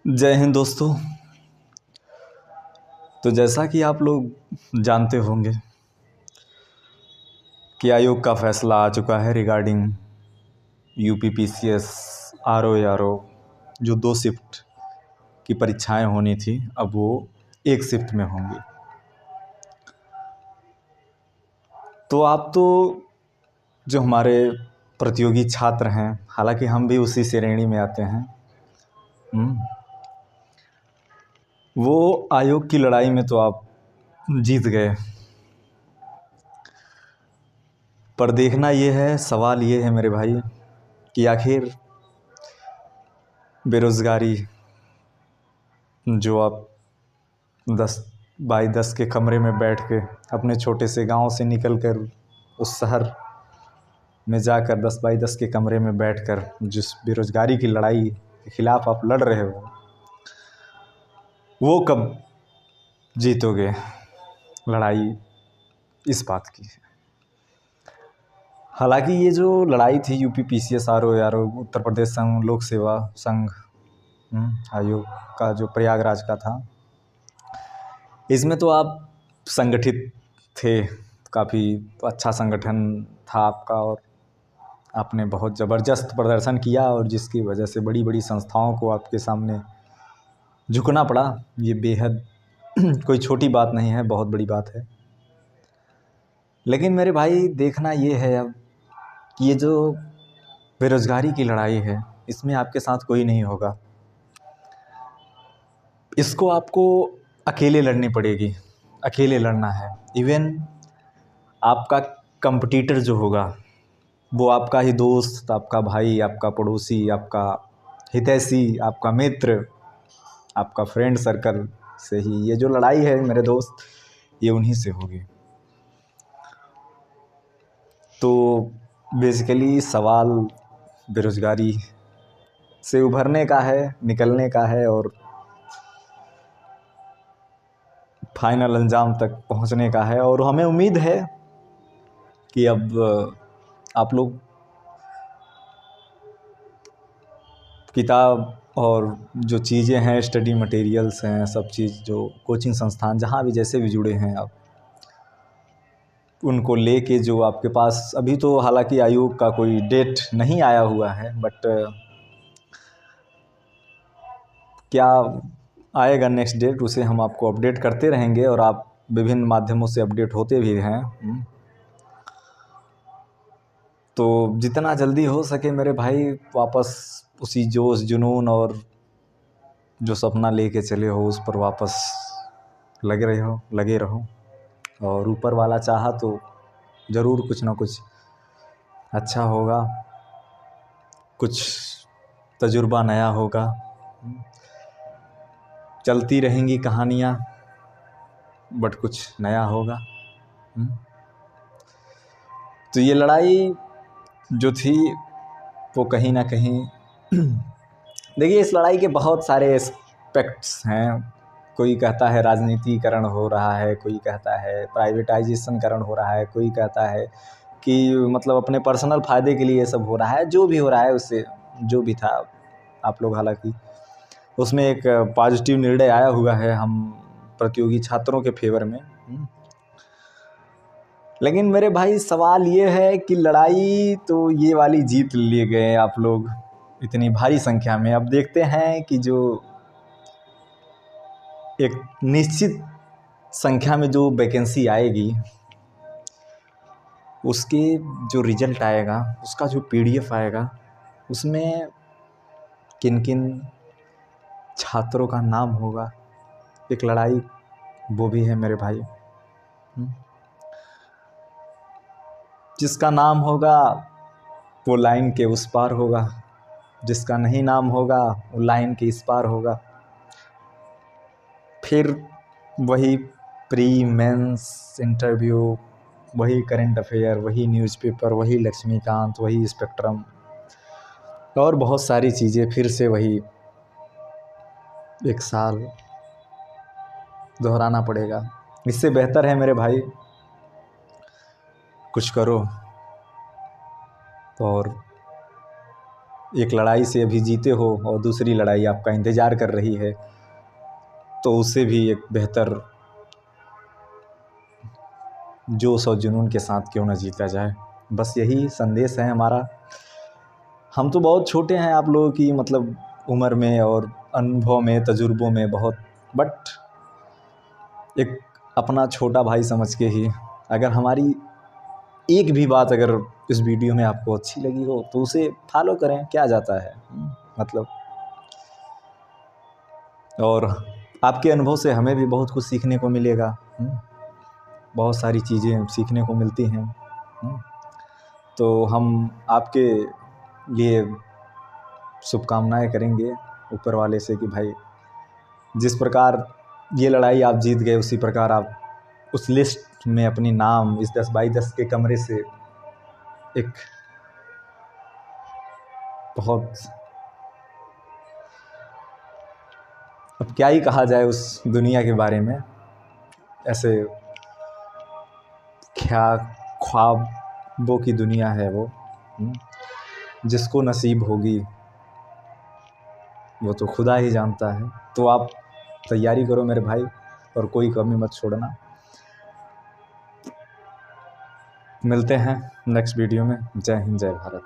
जय हिंद दोस्तों। तो जैसा कि आप लोग जानते होंगे कि आयोग का फैसला आ चुका है रिगार्डिंग यूपीपीसीएस आरओ जो 2 शिफ्ट की परीक्षाएं होनी थी, अब वो 1 शिफ्ट में होंगी। तो आप तो जो हमारे प्रतियोगी छात्र हैं, हालांकि हम भी उसी श्रेणी में आते हैं, वो आयोग की लड़ाई में तो आप जीत गए। पर देखना ये है, सवाल ये है मेरे भाई कि आखिर बेरोज़गारी जो आप 10 बाई 10 के कमरे में बैठ के अपने छोटे से गांव से निकल कर उस शहर में जाकर 10 बाई 10 के कमरे में बैठकर जिस बेरोज़गारी की लड़ाई के खिलाफ आप लड़ रहे हो, वो कब जीतोगे? लड़ाई इस बात की है। हालांकि ये जो लड़ाई थी यूपीपीसीएस आरओ उत्तर प्रदेश संघ लोक सेवा संघ आयोग का जो प्रयागराज का था, इसमें तो आप संगठित थे, काफ़ी अच्छा संगठन था आपका और आपने बहुत ज़बरदस्त प्रदर्शन किया और जिसकी वजह से बड़ी बड़ी संस्थाओं को आपके सामने झुकना पड़ा। ये बेहद कोई छोटी बात नहीं है, बहुत बड़ी बात है। लेकिन मेरे भाई देखना ये है अब कि ये जो बेरोज़गारी की लड़ाई है, इसमें आपके साथ कोई नहीं होगा। इसको आपको अकेले लड़नी पड़ेगी, अकेले लड़ना है। इवन आपका कंपटीटर जो होगा वो आपका ही दोस्त, आपका भाई, आपका पड़ोसी, आपका हितैषी, आपका मित्र, आपका फ्रेंड सर्कल से ही ये जो लड़ाई है मेरे दोस्त, ये उन्हीं से होगी। तो बेसिकली सवाल बेरोज़गारी से उभरने का है, निकलने का है और फाइनल अंजाम तक पहुंचने का है। और हमें उम्मीद है कि अब आप लोग किताब और जो चीज़ें हैं, स्टडी मटेरियल्स हैं, सब चीज़ जो कोचिंग संस्थान जहाँ भी जैसे भी जुड़े हैं आप, उनको लेके जो आपके पास अभी तो हालांकि आयोग का कोई डेट नहीं आया हुआ है, बट क्या आएगा नेक्स्ट डेट उसे हम आपको अपडेट करते रहेंगे और आप विभिन्न माध्यमों से अपडेट होते भी हैं। तो जितना जल्दी हो सके मेरे भाई वापस उसी जोश जुनून और जो सपना लेके चले हो उस पर वापस लगे रहो और ऊपर वाला चाहा तो ज़रूर कुछ ना कुछ अच्छा होगा, कुछ तजुर्बा नया होगा, चलती रहेंगी कहानियाँ, बट कुछ नया होगा। तो ये लड़ाई जो थी वो कहीं ना कहीं देखिए, इस लड़ाई के बहुत सारे एस्पेक्ट्स हैं। कोई कहता है राजनीतिकरण हो रहा है, कोई कहता है प्राइवेटाइजेशन करण हो रहा है, कोई कहता है कि मतलब अपने पर्सनल फ़ायदे के लिए ये सब हो रहा है। जो भी हो रहा है उससे जो भी था, आप लोग हालांकि उसमें एक पॉजिटिव निर्णय आया हुआ है हम प्रतियोगी छात्रों के फेवर में। लेकिन मेरे भाई सवाल ये है कि लड़ाई तो ये वाली जीत लिए गए आप लोग इतनी भारी संख्या में। अब देखते हैं कि जो एक निश्चित संख्या में जो वैकेंसी आएगी, उसके जो रिजल्ट आएगा, उसका जो पीडीएफ आएगा, उसमें किन किन छात्रों का नाम होगा। एक लड़ाई वो भी है मेरे भाई। जिसका नाम होगा वो लाइन के उस पार होगा, जिसका नहीं नाम होगा वो लाइन के इस पार होगा। फिर वही प्री मेंस इंटरव्यू, वही करंट अफेयर, वही न्यूज़पेपर, वही लक्ष्मीकांत, वही स्पेक्ट्रम और बहुत सारी चीज़ें, फिर से वही 1 साल दोहराना पड़ेगा। इससे बेहतर है मेरे भाई कुछ करो और एक लड़ाई से अभी जीते हो और दूसरी लड़ाई आपका इंतज़ार कर रही है, तो उससे भी एक बेहतर जोश और जुनून के साथ क्यों ना जीता जाए। बस यही संदेश है हमारा। हम तो बहुत छोटे हैं आप लोगों की मतलब उम्र में और अनुभव में, तजुर्बों में बहुत, बट एक अपना छोटा भाई समझ के ही अगर हमारी एक भी बात अगर इस वीडियो में आपको अच्छी लगी हो तो उसे फॉलो करें, क्या जाता है मतलब। और आपके अनुभव से हमें भी बहुत कुछ सीखने को मिलेगा, बहुत सारी चीज़ें सीखने को मिलती हैं। तो हम आपके लिए शुभकामनाएं करेंगे ऊपर वाले से कि भाई जिस प्रकार ये लड़ाई आप जीत गए उसी प्रकार आप उस लिस्ट में अपनी नाम इस 10x10 के कमरे से एक बहुत, अब क्या ही कहा जाए उस दुनिया के बारे में, ऐसे क्या ख्वाबों की दुनिया है वो, जिसको नसीब होगी वो तो खुदा ही जानता है। तो आप तैयारी करो मेरे भाई और कोई कमी मत छोड़ना। मिलते हैं नेक्स्ट वीडियो में। जय हिंद, जय भारत।